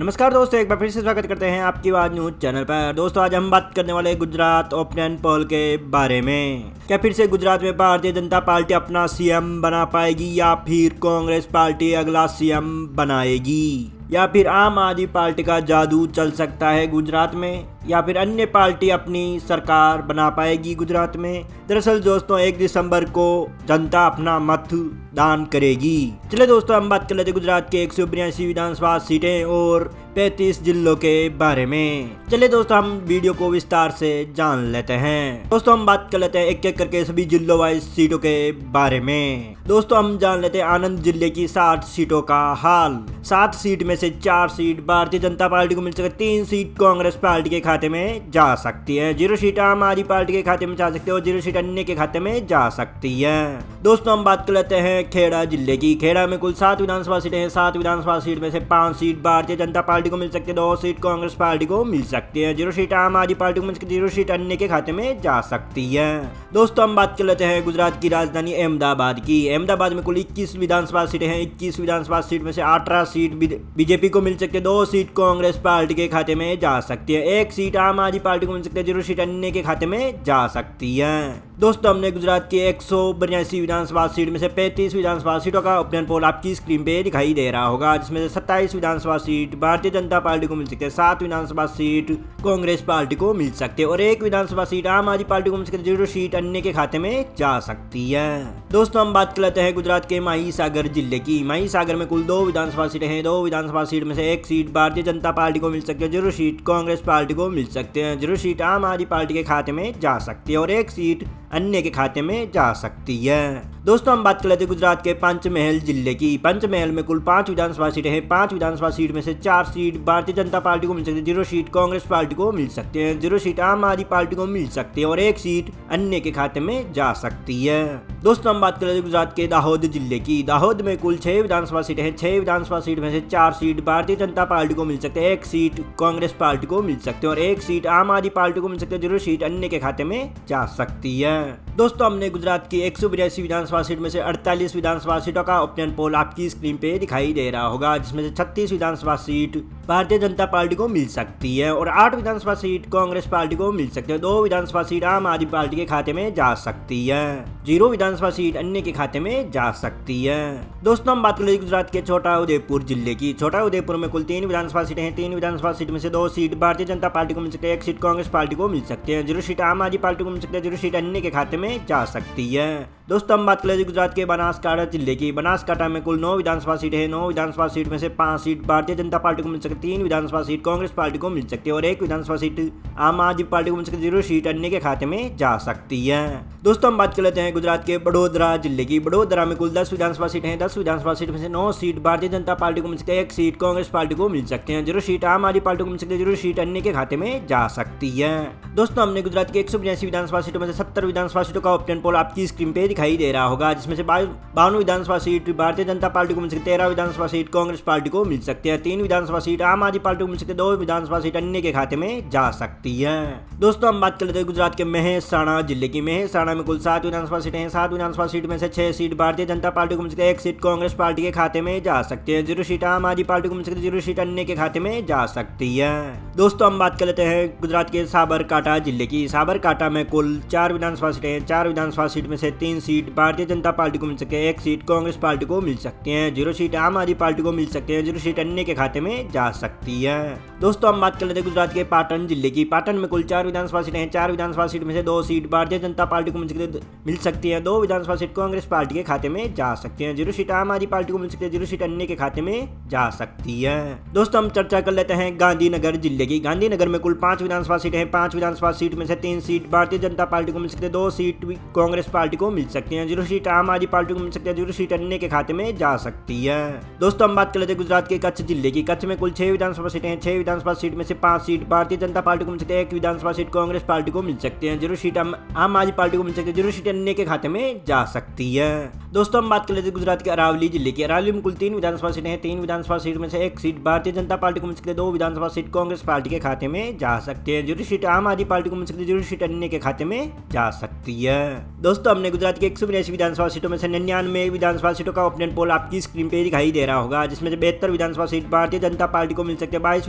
नमस्कार दोस्तों, एक बार फिर से स्वागत करते हैं आपकी आवाज न्यूज चैनल पर। दोस्तों आज हम बात करने वाले गुजरात ओपिनियन पोल के बारे में। क्या फिर से गुजरात में भारतीय जनता पार्टी अपना सीएम बना पाएगी या फिर कांग्रेस पार्टी अगला सीएम बनाएगी, या फिर आम आदमी पार्टी का जादू चल सकता है गुजरात में, या फिर अन्य पार्टी अपनी सरकार बना पाएगी गुजरात में। दरअसल दोस्तों 1 दिसंबर को जनता अपना मत दान करेगी। चलिए दोस्तों हम बात कर लेते हैं गुजरात के 182 विधानसभा सीटें और 35 जिलों के बारे में। चलिए दोस्तों हम वीडियो को विस्तार से जान लेते हैं। दोस्तों हम बात कर लेते हैं एक एक करके सभी जिलों वाइज सीटों के बारे में। दोस्तों हम जान लेते हैं आनंद जिले की 60 सीटों का हाल। 7 सीट में से 4 सीट भारतीय जनता पार्टी को मिल सकती है, 3 सीट कांग्रेस पार्टी के खाते में जा सकती है, 0 सीट आम आदमी पार्टी के खाते में जा सकती है और 0 सीट अन्य के खाते में जा सकती है। दोस्तों हम बात कर लेते हैं खेड़ा जिले की। खेड़ा में कुल 7 विधानसभा सीटें हैं। 7 विधानसभा सीट में से 5 सीट भारतीय जनता पार्टी को मिल सकती है, 2 सीट कांग्रेस पार्टी को मिल सकती है, 0 सीट आम आदमी पार्टी को मिल सकती है, 0 सीट अन्य के खाते में जा सकती है। दोस्तों हम बात कर लेते हैं गुजरात की राजधानी अहमदाबाद की। अहमदाबाद में कुल 21 विधानसभा सीटें हैं। 21 विधानसभा सीट में से 18 सीट बीजेपी को मिल सकती है, 2 सीट कांग्रेस पार्टी के खाते में जा सकती है, 1 सीट आम आदमी पार्टी को मिल सकती है, 0 सीट अन्य के खाते में जा सकती है। दोस्तों हमने गुजरात की 182 विधानसभा सीट में से 35 विधानसभा सीटों का ओपिनियन पोल आपकी स्क्रीन पे दिखाई दे रहा होगा, जिसमें से 27 विधानसभा सीट भारतीय जनता पार्टी को मिल सकती है, 7 विधानसभा सीट कांग्रेस पार्टी को मिल सकती है और 1 विधानसभा सीट आम आदमी पार्टी को मिल सकती है, 0 सीट अन्य के खाते में जा सकती है। दोस्तों हम बात कर लेते हैं गुजरात के महिसागर जिले की। महिसागर में कुल 2 विधानसभा सीटें हैं। 2 विधानसभा सीट में से 1 सीट भारतीय जनता पार्टी को मिल सकती है, 0 सीट कांग्रेस पार्टी को मिल सकते हैं, 0 सीट आम आदमी पार्टी के खाते में जा सकती है और 1 सीट अन्य के खाते में जा सकती है। दोस्तों हम बात कर लेते हैं गुजरात के पंचमहल जिले की। पंचमहल में कुल 5 विधानसभा सीटें हैं। 5 विधानसभा सीट में से 4 सीट भारतीय जनता पार्टी को मिल सकती है, 0 सीट कांग्रेस पार्टी को मिल सकते हैं, 0 सीट आम आदमी पार्टी को मिल सकती है और 1 सीट अन्य के खाते में जा सकती है। दोस्तों हम बात कर लेते हैं गुजरात के दाहोद जिले की। दाहोद में कुल 6 विधानसभा सीटें हैं। 6 विधानसभा सीट में से 4 सीट भारतीय जनता पार्टी को मिल सकते हैं, 1 सीट कांग्रेस पार्टी को मिल सकते हैं और 1 सीट आम आदमी पार्टी को मिल सकती है, 0 सीट अन्य के खाते में जा सकती है। दोस्तों हमने गुजरात की 182 विधानसभा सीट में से 48 विधानसभा सीटों का ओपिनियन पोल आपकी स्क्रीन पे दिखाई दे रहा होगा, जिसमें से 36 विधानसभा सीट भारतीय जनता पार्टी को मिल सकती है और 8 विधानसभा सीट कांग्रेस पार्टी को मिल सकती है, 2 विधानसभा सीट आम आदमी पार्टी के खाते में जा सकती है, 0 विधानसभा सीट अन्य के खाते में जा सकती है। दोस्तों हम बात कर लेते गुजरात के छोटा उदेपुर जिले की। छोटा उदेपुर में कुल 3 विधानसभा सीटें हैं। 3 विधानसभा सीट में से 2 सीट भारतीय जनता पार्टी को मिल सकती है, 1 सीट कांग्रेस पार्टी को मिल सकती है, 0 सीट आम आदमी पार्टी को मिल सकती है, 0 सीट अन्य के खाते में जा सकती है। दोस्तों हम बात कर लेते गुजरात के बनासकांठा जिले की। बनासकांठा में कुल 9 विधानसभा सीटें हैं। 9 विधानसभा सीट में से 5 सीट भारतीय जनता पार्टी को मिल सकती है, 3 विधानसभा सीट कांग्रेस पार्टी को मिल सकती है और 1 विधानसभा सीट आम आदमी पार्टी को मिल सकती है, 0 सीट अन्य के खाते में जा सकती है। दोस्तों हम बात कर लेते हैं गुजरात के बड़ोदरा जिले की। बड़ोदरा में कुल 10 विधानसभा सीटें हैं। 10 विधानसभा सीट में से 9 सीट भारतीय जनता पार्टी को मिल सकती है, 1 सीट कांग्रेस पार्टी को मिल सकते हैं, 0 सीट आम आदमी पार्टी को मिल सकती है, 0 सीट अन्य के खाते में जा सकती है। दोस्तों हमने गुजरात की 182 विधानसभा सीटों में से 70 विधानसभा सीटों का ओपिनियन पोल आपकी स्क्रीन पे दिखाई दे रहा होगा, जिसमें से 52 विधानसभा सीट भारतीय जनता पार्टी को मिल सकती है, 13 विधानसभा सीट कांग्रेस पार्टी को मिल सकती है, 3 विधानसभा सीट आम आदमी पार्टी को मिल सकती है, 2 विधानसभा सीट अन्य के खाते में जा सकती है। दोस्तों हम बात कर लेते हैं गुजरात के मेहसाणा जिले की। मेहसाणा में कुल 7 विधानसभा सीटें हैं। 7 विधानसभा सीट में से 6 सीट भारतीय जनता पार्टी को मिल सकती है, 1 सीट कांग्रेस पार्टी के खाते में जा सकती है, 0 सीट आम आदमी पार्टी को मिल सकती है, 0 सीट अन्य के खाते में जा सकती है। दोस्तों हम बात कर लेते हैं गुजरात के साबरकांठा जिले की। साबरकांठा में कुल 4 विधानसभा सीटें हैं। 4 विधानसभा सीट में से 3 सीट भारतीय जनता पार्टी को मिल सकती है, 1 सीट कांग्रेस पार्टी को मिल सकती है, 0 सीट आम आदमी पार्टी को मिल सकती है, 0 सीट अन्य के खाते में जा सकती है। दोस्तों हम बात कर लेते हैं गुजरात के पाटन जिले की। पाटन में कुल 4 विधानसभा सीटें हैं। 4 विधानसभा सीट में से 2 सीट भारतीय जनता पार्टी को मिल सकती है, 2 विधानसभा सीट कांग्रेस पार्टी के खाते में जा सकती है, 0 सीट आम आदमी पार्टी को मिल सकती है, 0 सीट अन्य के खाते में जा सकती है। दोस्तों हम चर्चा कर लेते हैं गांधीनगर जिले की। गांधीनगर में कुल 5 विधानसभा सीटें हैं। 5 विधानसभा सीट में से 3 सीट भारतीय जनता पार्टी को मिल सकती है, 2 सीट कांग्रेस पार्टी को मिल सकती है, 0 सीट आम आदमी पार्टी को मिल सकती है, 0 सीट अन्य के खाते में जा सकती है। दोस्तों हम बात कर लेते हैं गुजरात के कच्छ जिले की। कच्छ में कुल 6 विधानसभा सीटें हैं। 6 विधानसभा सीट में से 5 सीट भारतीय जनता पार्टी को मिल सकती है, 1 विधानसभा सीट कांग्रेस पार्टी को मिल सकती है, 0 सीट आम आदमी पार्टी को मिल सकती है, 0 सीट अन्य के खाते में जा सकती है। दोस्तों हम बात कर लेते हैं गुजरात के अरावली जिले की। अरावली में कुल 3 विधानसभा सीटें हैं। 3 विधानसभा सीट में से 1 सीट भारतीय जनता पार्टी को मिल सकती है, 2 विधानसभा सीट कांग्रेस पार्टी के खाते में जा सकते हैं, 0 सीट आम आदमी पार्टी को मिल सकती है, 0 सीट अन्य के खाते में जा सकती है। सकती है। दोस्तों हमने गुजरात की 182 विधानसभा सीटों में से 99 विधानसभा सीटों का ओपिनियन पोल आपकी स्क्रीन पे दिखाई दे रहा होगा, जिसमें से 72 विधानसभा सीट भारतीय जनता पार्टी को मिल सकती है, 22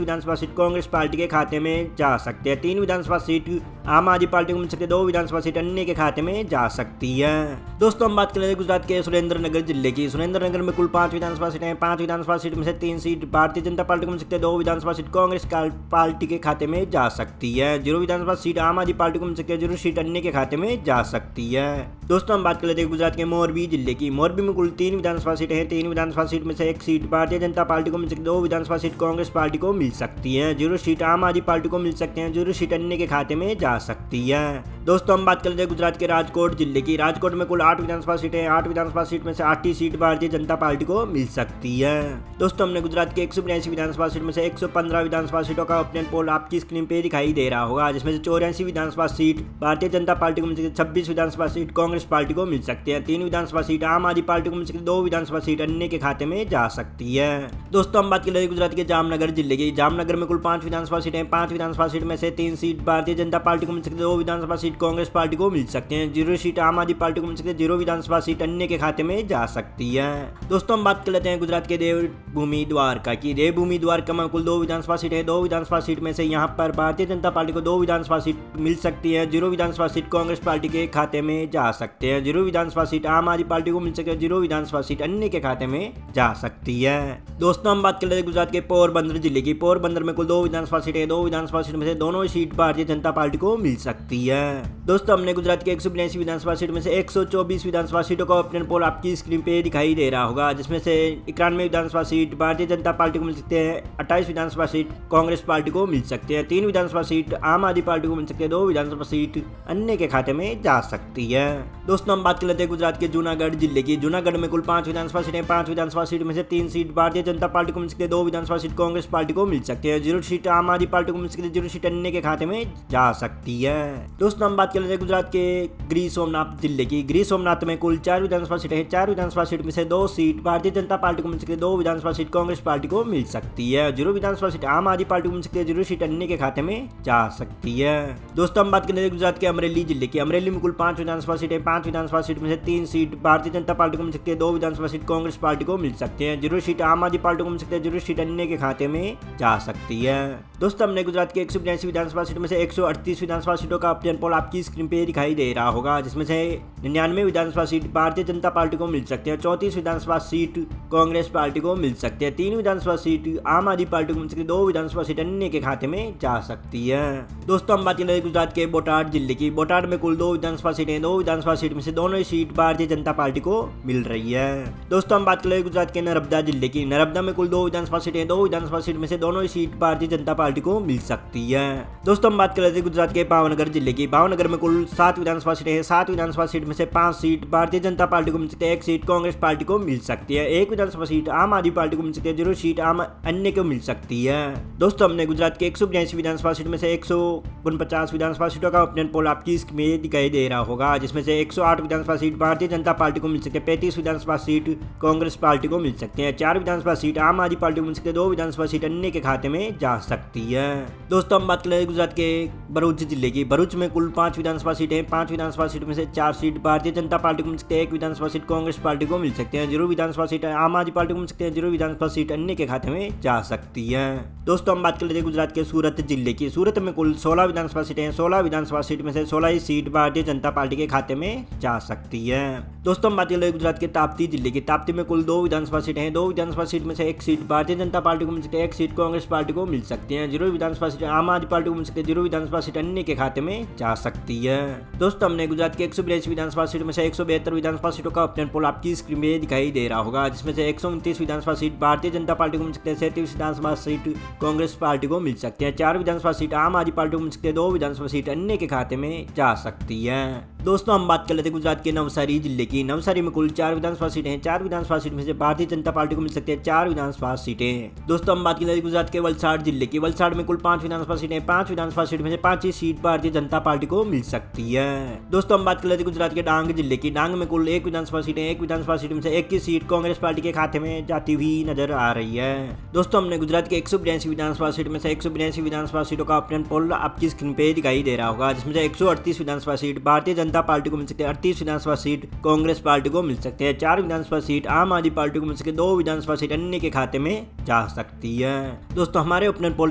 विधानसभा सीट कांग्रेस पार्टी के खाते में जा सकते हैं, 3 विधानसभा सीट आम आदमी पार्टी को मिल सकती है, 2 विधानसभा सीट अन्य के खाते में जा सकती है। दोस्तों हम बात करें गुजरात के सुरेंद्रनगर जिले की। सुरेंद्रनगर में कुल 5 विधानसभा सीटें हैं, 5 विधानसभा सीट में से 3 सीट भारतीय जनता पार्टी को मिल सकती है, 2 विधानसभा सीट कांग्रेस पार्टी के खाते में जा सकती है, 0 विधानसभा सीट आम आदमी पार्टी को मिल सकती है, 0 सीट अन्य के खाते में जा सकती है। दोस्तों हम बात कर लेते हैं गुजरात के मोरबी जिले की। मोरबी में कुल 3 विधानसभा सीटें हैं, 3 विधानसभा सीट में से 1 सीट भारतीय जनता पार्टी को मिल सकती है, 2 विधानसभा सीट कांग्रेस पार्टी को मिल सकती है, 0 सीट आम आदमी पार्टी को मिल सकते हैं, 0 सीट अन्य के खाते में जा सकती है। दोस्तों हम बात कर लेते हैं गुजरात के राजकोट जिले की। राजकोट में कुल 8 विधानसभा सीटें हैं, 8 विधानसभा सीट में से 8 ही सीट भारतीय जनता पार्टी को मिल सकती है। दोस्तों हमने गुजरात के 182 विधानसभा सीट में से 115 विधानसभा सीटों का ओपिनियन पोल आपकी स्क्रीन पे दिखाई दे रहा होगा, जिसमें से 84 विधानसभा सीट भारतीय जनता पार्टी को मिल सकती है, 26 विधानसभा सीट कांग्रेस पार्टी को मिल सकती है, 3 विधानसभा सीट आम आदमी पार्टी को मिल सकती है, 2 विधानसभा सीट अन्य के खाते में जा सकती है। दोस्तों हम बात कर लेते हैं गुजरात के जामनगर जिले की। जामनगर में कुल 5 विधानसभा सीटें हैं, 5 विधानसभा सीट में से 3 सीट भारतीय जनता पार्टी को मिल सकती है, 2 विधानसभा सीट कांग्रेस पार्टी को मिल सकते हैं, 0 सीट आम आदमी पार्टी को मिल सकती है, 0 विधानसभा सीट अन्य के खाते में जा सकती है। दोस्तों हम बात कर लेते हैं गुजरात के देवभूमि द्वारका की। देवभूमि द्वारका में कुल 2 विधानसभा सीटें हैं, 2 विधानसभा सीट में से यहाँ पर भारतीय जनता पार्टी को 2 विधानसभा सीट मिल सकती है, 0 विधानसभा सीट कांग्रेस पार्टी के खाते में जा सकते हैं, 0 विधानसभा सीट आम आदमी पार्टी को मिल सकती है, 0 विधानसभा सीट अन्य के खाते में जा सकती है। दोस्तों हम बात कर लेते हैं गुजरात के पोरबंदर जिले की। पोरबंदर में कुल 2 विधानसभा सीटें, 2 विधानसभा सीट में से दोनों सीट भारतीय जनता पार्टी को मिल सकती है। दोस्तों हमने गुजरात के 182 विधानसभा सीट में से 124 विधानसभा सीटों का ओपिनियन पोल आपकी स्क्रीन पे दिखाई दे रहा होगा, जिसमें से 91 विधानसभा सीट भारतीय जनता पार्टी को मिल सकते हैं, 28 विधानसभा सीट कांग्रेस पार्टी को मिल सकते हैं, 3 विधानसभा सीट आम आदमी पार्टी को मिल सकती है, 2 विधानसभा सीट अन्य के खाते में जा सकती है। दोस्तों हम बात कर लेते हैं गुजरात के जूनागढ़ जिले की। जूनागढ़ में कुल 5 विधानसभा सीटें, 5 विधानसभा सीट में से 3 सीट भारतीय जनता पार्टी को मिल सकती है, 2 विधानसभा सीट कांग्रेस पार्टी को मिल सकती है, 0 सीट आम आदमी पार्टी को मिल सकती है, 0 सीट अन्य के खाते में जा सकती है। दोस्तों हम बात कर लेते हैं गुजरात के गिर सोमनाथ जिले की। गिर सोमनाथ में कुल 4 विधानसभा सीटें हैं, 4 विधानसभा सीट में से 2 सीट भारतीय जनता पार्टी को मिल सकती है, 2 विधानसभा सीट कांग्रेस पार्टी को मिल सकती है, 0 विधानसभा सीट आम आदमी पार्टी को मिल सकती है, 0 सीट अन्य के खाते में जा सकती है। दोस्तों हम बात कर लेते हैं गुजरात के अमरेली जिले की। अमरेली में कुल 5 विधानसभा सीटें, 5 विधानसभा सीट में से 3 सीट भारतीय जनता पार्टी को मिल सकती है, 2 विधानसभा सीट कांग्रेस पार्टी को मिल सकते हैं, 0 सीट आम आदमी पार्टी को मिल सकती है, 0 सीट अन्य के खाते में जा सकती है। दोस्तों हमने गुजरात के 182 विधानसभा सीट में से 138 विधानसभा सीटों का ओपिनियन पोल आपकी स्क्रीन पे दिखाई दे रहा होगा, जिसमें से 99 विधानसभा सीट भारतीय जनता पार्टी को मिल सकती है, 34 विधानसभा सीट कांग्रेस पार्टी को मिल सकती है, 3 विधानसभा सीट आम आदमी पार्टी को मिल सकती है, 2 विधानसभा सीट अन्य के खाते में जा सकती है। दोस्तों हम बात करें गुजरात के बोटाड जिले की। बोटाड में कुल 2 विधानसभा सीटें, 2 विधानसभा सीट में से दोनों ही सीट भारतीय जनता पार्टी को मिल रही है। दोस्तों हम बात करें गुजरात के नर्मदा जिले की। नर्मदा में कुल 2 विधानसभा सीटें, 2 विधानसभा सीट में से दोनों ही सीट भारतीय जनता पार्टी को मिल सकती है। दोस्तों हम बात कर लेते हैं गुजरात के भावनगर जिले की। भावनगर में कुल 7 विधानसभा सीटें हैं, 7 विधानसभा सीट में से 5 सीट भारतीय जनता पार्टी को मिल सकती है, 1 सीट कांग्रेस पार्टी को मिल सकती है, 1 विधानसभा सीट आम आदमी पार्टी को मिल सकती है, 0 सीट आम अन्य को मिल सकती है। दोस्तों हमने गुजरात के 182 विधानसभा सीट में से 149 विधानसभा सीटों का ओपिनियन पोल आपकी स्क्रीन में दिखाई दे रहा होगा, जिसमें से 108 विधानसभा सीट भारतीय जनता पार्टी को मिल सकती है, 35 विधानसभा सीट कांग्रेस पार्टी को मिल सकते हैं, 4 विधानसभा सीट आम आदमी पार्टी को मिल सकती है, 2 विधानसभा सीट अन्य के खाते में जा सकती है। दोस्तों हम बात करें गुजरात के भरूच जिले की। भरूच में कुल 5 विधानसभा सीटें, 5 विधानसभा सीट में से 4 सीट भारतीय जनता पार्टी को मिल सकती है, 1 विधानसभा सीट कांग्रेस पार्टी को मिल सकते हैं, 0 विधानसभा सीट आम आदमी पार्टी को मिल सकते हैं, 0 विधानसभा सीट अन्य के खाते में जा सकती है। दोस्तों हम बात कर लेते हैं गुजरात के सूरत जिले की। सूरत में कुल 16 विधानसभा सीटें हैं, 16 विधानसभा सीट में से 16 ही सीट भारतीय जनता पार्टी के खाते में जा सकती है। दोस्तों हम बात कर लेते हैं गुजरात के ताप्ती जिले की। ताप्ती में कुल 2 विधानसभा सीटें हैं, 2 विधानसभा सीट में से 1 सीट भारतीय जनता पार्टी को मिल सकती है, 1 सीट कांग्रेस पार्टी को मिल सकती है, 0 विधानसभा सीट आम आदमी पार्टी को मिल सकती है, 0 विधानसभा सीट अन्य के खाते में जा सकती है। दोस्तों हमने गुजरात के 182 विधानसभा सीट में से 172 विधानसभा सीटों का ओपिनियन पोल आपकी स्क्रीन में दिखाई दे रहा होगा, जिसमें से 129 विधानसभा सीट भारतीय जनता पार्टी को मिल सकते हैं, 37 विधानसभा सीट कांग्रेस पार्टी को मिल सकते हैं, 4 विधानसभा सीट आम आदमी पार्टी को मिल सकते हैं, 2 विधानसभा सीट अन्य के खाते में जा सकती है। दोस्तों हम बात कर लेते हैं गुजरात के नवसारी जिले की। नवसारी में कुल 4 विधानसभा सीटें हैं, 4 विधानसभा सीट में से भारतीय जनता पार्टी को मिल सकती है 4 विधानसभा सीटें। दोस्तों हम बात कर लेते हैं गुजरात के वलसाड जिले की। वलसाड में कुल 5 विधानसभा सीटें, 5 विधानसभा सीट में से 5 ही सीट भारतीय जनता पार्टी को मिल सकती है। दोस्तों हम बात कर लेते हैं गुजरात के डांग जिले की। डांग में कुल 1 विधानसभा सीटें, 1 विधानसभा सीट में से 1 की सीट कांग्रेस पार्टी के खाते में जाती हुई नजर आ रही है। दोस्तों हमने गुजरात के 182 विधानसभा सीट में से 182 विधानसभा सीटों का ओपिनियन पोल आपकी स्क्रीन पे दिखाई दे रहा होगा, जिसमें से 138 विधानसभा सीट भारतीय जनता जनता पार्टी को मिल सकते हैं 38 विधानसभा सीट, कांग्रेस पार्टी को मिल सकते हैं 4 विधानसभा सीट, आम आदमी पार्टी को मिल सकते 2 विधानसभा सीट अन्य के खाते में जा सकती है। दोस्तों हमारे ओपिनियन पोल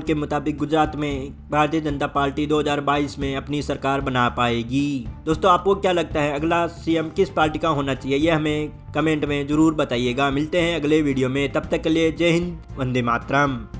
के मुताबिक गुजरात में भारतीय जनता पार्टी 2022 में अपनी सरकार बना पाएगी। दोस्तों आपको क्या लगता है अगला सीएम किस पार्टी का होना चाहिए, यह हमें कमेंट में जरूर बताइएगा। मिलते हैं अगले वीडियो में, तब तक के लिए जय हिंद, वंदे मातरम।